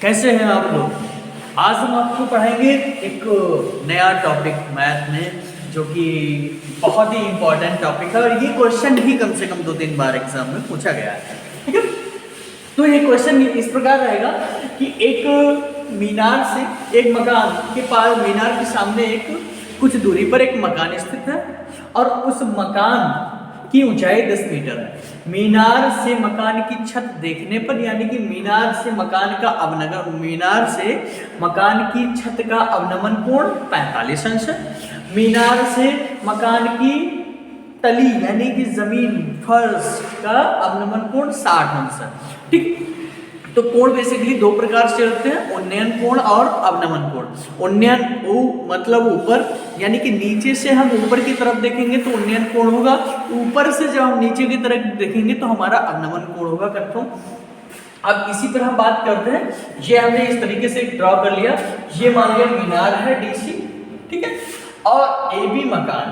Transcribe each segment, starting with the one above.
कैसे हैं आप लोग। आज हम आपको पढ़ाएंगे एक नया टॉपिक मैथ में, जो कि बहुत ही इंपॉर्टेंट टॉपिक है और ये क्वेश्चन भी कम से कम 2-3 बार एग्जाम में पूछा गया है। ठीक है, तो ये क्वेश्चन इस प्रकार रहेगा कि एक मीनार से एक मकान के पास, मीनार के सामने एक कुछ दूरी पर एक मकान स्थित है और उस मकान की ऊंचाई 10 मीटर है। मीनार से मकान की छत देखने पर, यानी कि मीनार से मकान की छत का अवनमन कोण 45 अंश है। मीनार से मकान की तली यानी कि जमीन, फर्श का अवनमन कोण 60 अंश है। ठीक, तो कोण बेसिकली दो प्रकार से होते हैं, उन्नयन कोण और अवनमन कोण। उन्नयन मतलब ऊपर, यानी कि नीचे से हम ऊपर की तरफ देखेंगे तो उन्नयन कोण होगा, ऊपर से जब हम नीचे की तरफ देखेंगे तो हमारा अवनमन कोण होगा। कंफर्म। अब इसी पर हम बात करते हैं। ये हमने इस तरीके से ड्रॉ कर लिया। ये मान लिया मीनार है DC, ठीक है, और AB मकान।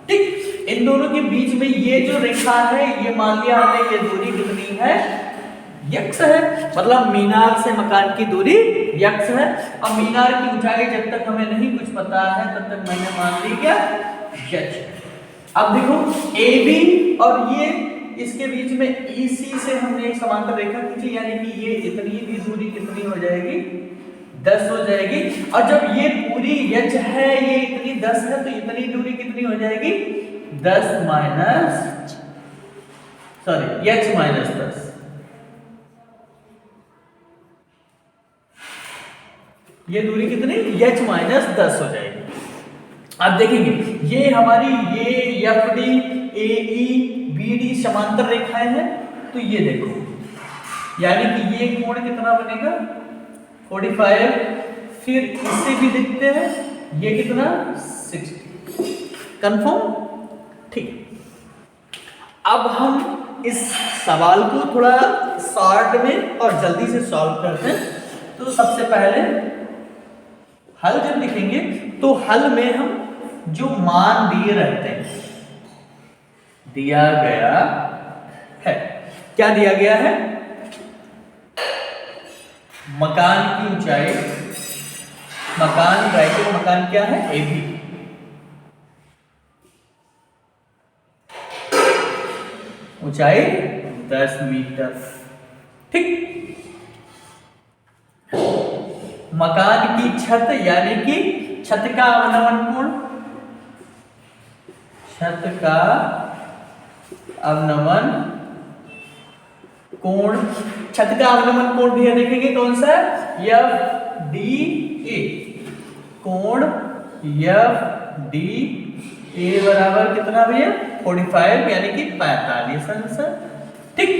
ठीक, इन दोनों के बीच में ये जो रेखा है, ये मान लिया हमने, ये दूरी कितनी है, यक्स है। मतलब मीनार से मकान की दूरी यक्स है। अब मीनार की ऊंचाई जब तक हमें नहीं कुछ पता है तब तक मैंने मान ली क्या, यच। अब देखो AB और ये, इसके बीच में EC से हमने एक समांतर रेखा खींची, यानी कि ये इतनी भी दूरी कितनी हो जाएगी, 10 हो जाएगी। और जब ये पूरी यच है, ये इतनी 10 है, तो इतनी दूरी कितनी हो जाएगी, 10 माइनस, सॉरी, यच माइनस 10। ये दूरी कितनी, h माइनस 10 हो जाएगी। अब देखेंगे ये हमारी ये FD AE BD समांतर रेखाएं हैं, तो ये देखो, यानी कि ये कोण कितना बनेगा, 45। फिर इससे भी देखते हैं, ये कितना, 60। कंफर्म। ठीक, अब हम इस सवाल को थोड़ा शॉर्ट में और जल्दी से सॉल्व करते हैं। तो सबसे पहले हल जब लिखेंगे तो हल में हम जो मान दिए रहते हैं, दिया गया है, क्या दिया गया है, मकान की ऊंचाई, मकान ब्रैकेट मकान क्या है, AB, ऊंचाई 10 मीटर। ठीक, मकान की छत यानी कि छत का अवनमन कोण, छत का अवनमन कोण, छत का अवनमन कोण भी देखेंगे कौन सा है, FDA, कोण FDA बराबर कितना भैया, 45, यानी कि 45 अंश। ठीक,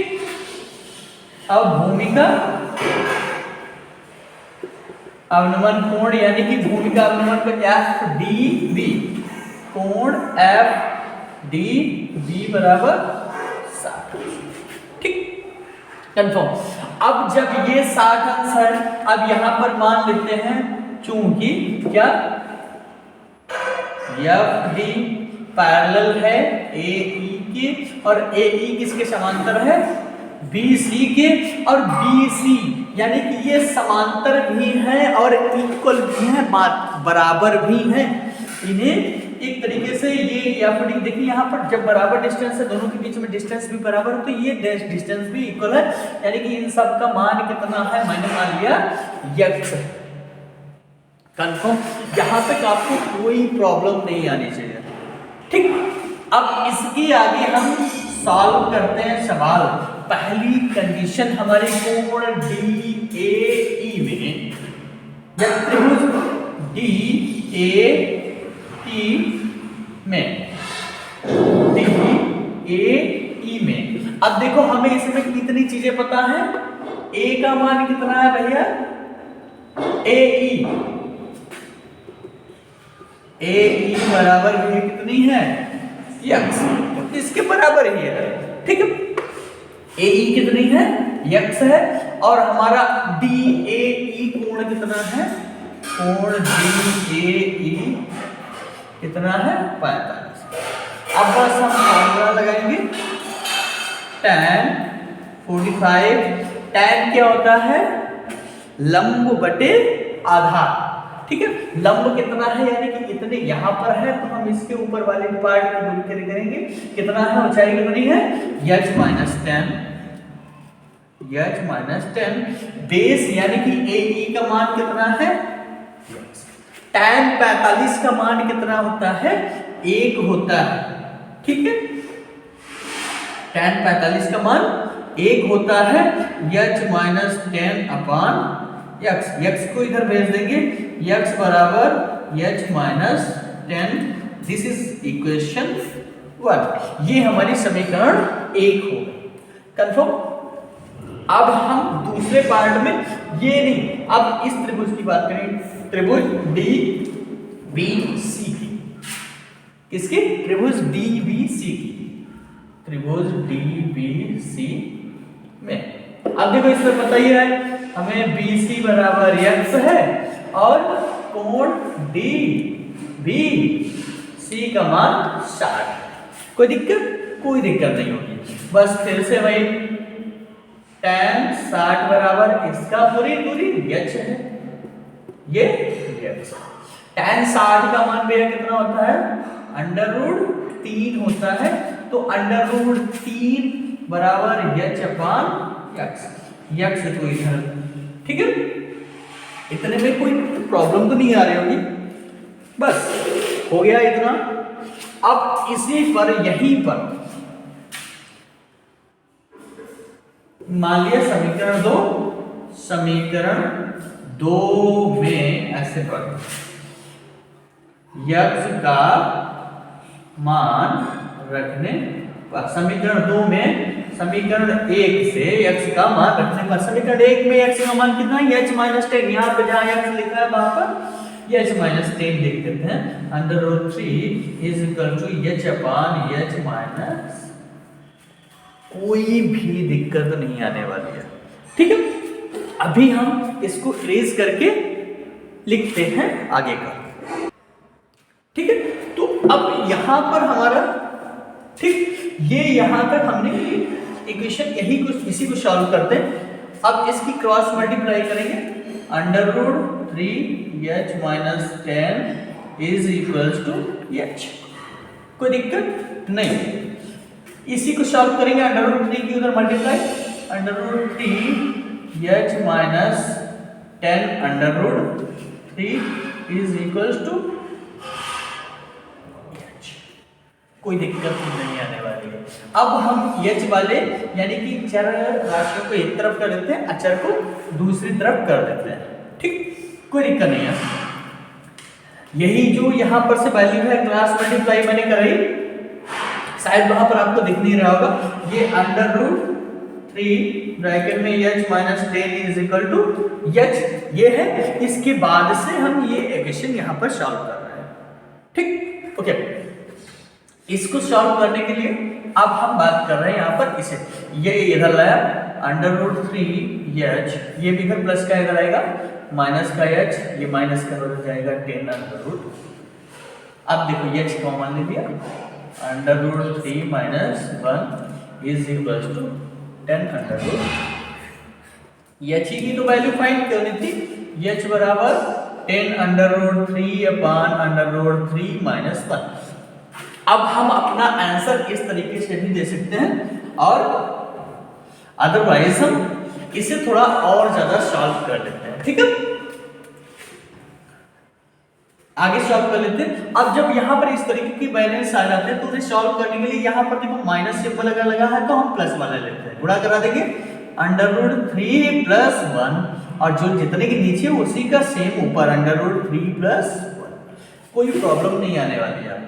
अब भूमि का अवनमन कोण, यानी कि भूमि का अवनमन कोण FDB, कोण FDB बराबर 60। ठीक, कंफर्म। अब जब ये 60 अंश है, अब यहां पर मान लेते हैं, चूंकि क्या, FD पैरेलल है AE के, और AE किसके समांतर है, BC के, और BC यानी कि ये समांतर भी हैं और इक्वल भी हैं, बराबर भी हैं। इन्हें एक तरीके से ये FD देखिए, यहाँ पर जब बराबर डिस्टेंस है, दोनों के बीच में डिस्टेंस भी बराबर है, तो ये डिस्टेंस भी इक्वल है, यानी कि इन सब का मान कितना है, मैंने मान लिया यक्स। कंफर्म। यहाँ तक आपको कोई प्रॉब्लम नहीं आनी चाहिए। ठीक, अब इसके आगे हम सॉल्व करते हैं सवाल। पहली कंडीशन हमारे कोण DAE में, या त्रिभुज DAE में, DAE में, अब देखो हमें इसमें कितनी चीजें पता है। A का मान कितना है भैया, AE बराबर भी कितनी है, यक्स, इसके बराबर ही है। ठीक है, AE कितनी है, यक्स है, और हमारा DAE कोण कितना है, कोण DAE कितना है, 45। अब बस हम फॉर्मूला लगाएंगे, tan 45। tan क्या होता है, लंब बटे आधार, ठीक है। लंब कितना है यानी कि इतने यहाँ पर है, तो हम इसके ऊपर वाले पार्ट की दूरी करेंगे, कितना है, ऊंचाई कितनी है, h माइनस 10, बेस यानी कि AE का मान कितना है, tan 45 का मान कितना होता है, 1 होता है, ठीक है। tan 45 का मान 1 होता है, h माइनस 10 अपान x को इधर भेज देंगे, x बराबर h minus 10, this is equation 1, ये हमारी समीकरण 1 हो गई, कंफर्म। अब हम दूसरे पार्ट में ये नहीं, अब इस त्रिभुज की बात करें, त्रिभुज DBC की, किसकी, त्रिभुज DBC की, त्रिभुज DBC में। अब देखो इसमें पता ही है हमें BC बराबर x है और कोण DBC का मान 60, कोई दिक्कत नहीं होगी। बस फिर से वही tan 60 बराबर इसका पूरी दूरी h है, ये h। tan 60 का मान भैया कितना होता है, √3 होता है, तो √3 बराबर h अपान x तो इधर, ठीक है। इतने में कोई प्रॉब्लम तो नहीं आ रही होगी, बस हो गया इतना। अब इसी पर यहीं पर मान लिया समीकरण दो में ऐसे पर x का मान रखने पर, समीकरण 2 में समीकरण 1 से x का मान रखने पर, समीकरण 1 में x का मान कितना है, h माइनस 10, यहाँ पे जहाँ x लिखा है वहां पर h माइनस 10 लिख देते हैं, √3 is equal to h upon h minus, कोई भी दिक्कत नहीं आने वाली है, ठीक है। अभी हम इसको इरेज करके लिखते हैं आगे का, ठीक है। तो अब यहां पर हमारा, ठीक, ये यहां तक हमने इक्वेशन इसी को सॉल्व करते हैं। अब इसकी क्रॉस मल्टीप्लाई करेंगे, √3h minus 10 is equals to h, कोई दिक्कत नहीं। इसी को सॉल्व करेंगे, √3 की उधर multiply, √3h minus 10 √3 is equals to h, कोई दिक्कत नहीं आने वाली है। अब हम h वाले यानी कि चर राशियों को एक तरफ कर देते हैं, अचर को दूसरी तरफ कर देते हैं, ठीक, कोई दिक्कत नहीं है। यही जो यहाँ पर से वैल्यू है, क्लास मल्टीप्लाई मैंने कराई, शायद वहां पर आपको दिख नहीं रहा होगा, ये √3 ब्रैकेट में h minus 10 is equal to h, ये है। इसके बाद से हम ये इक्वेशन यहाँ पर सॉल्व कर रहे हैं, ठीक, ओके। इसको सॉल्व करने के लिए अब हम बात कर रहे हैं यहाँ पर इसे, ये इधर लाया √3h, ये भी फिर प्लस का इधर आएगा, माइनस का h, ये माइनस का हो जाएगा 10 अब देखो h कॉमन ले लिया, √3 minus 1 is equal to 10 h की तो वैल्यू फाइंड करनी थी, h बराबर 10 अपान √3 माइनस 1। अब हम अपना आंसर इस तरीके से भी दे सकते हैं, और अदरवाइज हम इसे थोड़ा और ज्यादा सॉल्व कर लेते हैं, ठीक है। आगे सॉल्व कर लेते हैं। अब जब यहाँ पर इस तरीके की बैलेंस आ जाते हैं तो उन्हें सॉल्व करने के लिए यहाँ पर देखो माइनस सिंबल अगर लगा है तो हम प्लस वाला लेते हैं, गुणा करा देंगे, √3 प्लस 1, और जो जितने के नीचे उसी का सेम ऊपर √3 प्लस 1, कोई प्रॉब्लम नहीं आने वाली है आपको।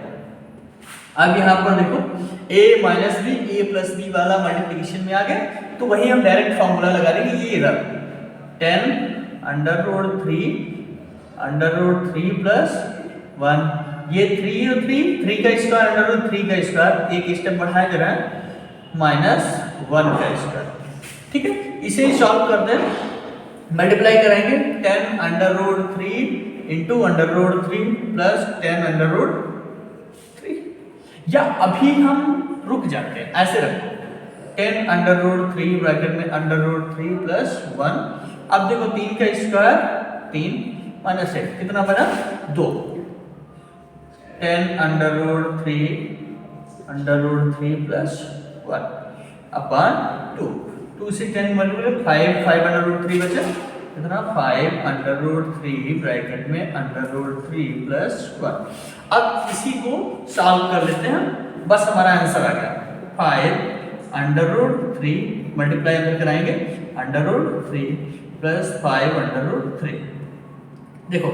अब यहाँ पर देखो a minus B, a plus B वाला मल्टीप्लिकेशन में आ गया, तो वही हम डायरेक्ट फॉर्मूला लगा देंगे, ये इधर 10 √3 प्लस 1, ये 3 का स्क्वायर √3 का स्क्वायर, एक स्टेप बढ़ाया जा रहा है, माइनस 1 का स्क्वायर, ठीक है। इसे सॉल्व करते हैं, मल्टीप्लाई कराएंगे, 10 √3 इंटू √3 प्लस 10 या अभी हम रुक जाते हैं, ऐसे रखो 10 √3 ब्रैकेट में √3 प्लस 1 अब देखो 3 का स्क्वायर 3 माइनस 8 कितना बना 2, 10 √3 प्लस 1 अपन 2 से 10 मल्टीप्लाई 5 √3 बचा कितना 5 √3 ब्रैकेट में √3 प्लस 1। अब इसी को सॉल्व कर लेते हैं, बस हमारा आंसर आ गया 5 √3 मल्टीप्लाई अंदर कराएंगे √3 प्लस 5 √3। देखो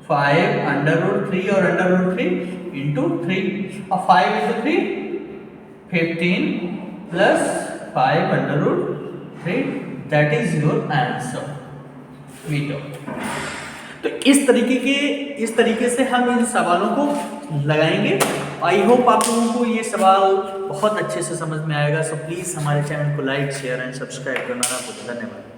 5 √3 और √3 इंटू 3 और 5 into 3 15 plus 5 √3 that is your answer veto. तो इस तरीके से हम इन सवालों को लगाएंगे। आई होप आप लोगों को ये सवाल बहुत अच्छे से समझ में आएगा। सो प्लीज़ हमारे चैनल को लाइक शेयर एंड सब्सक्राइब करना ना भूलें। धन्यवाद।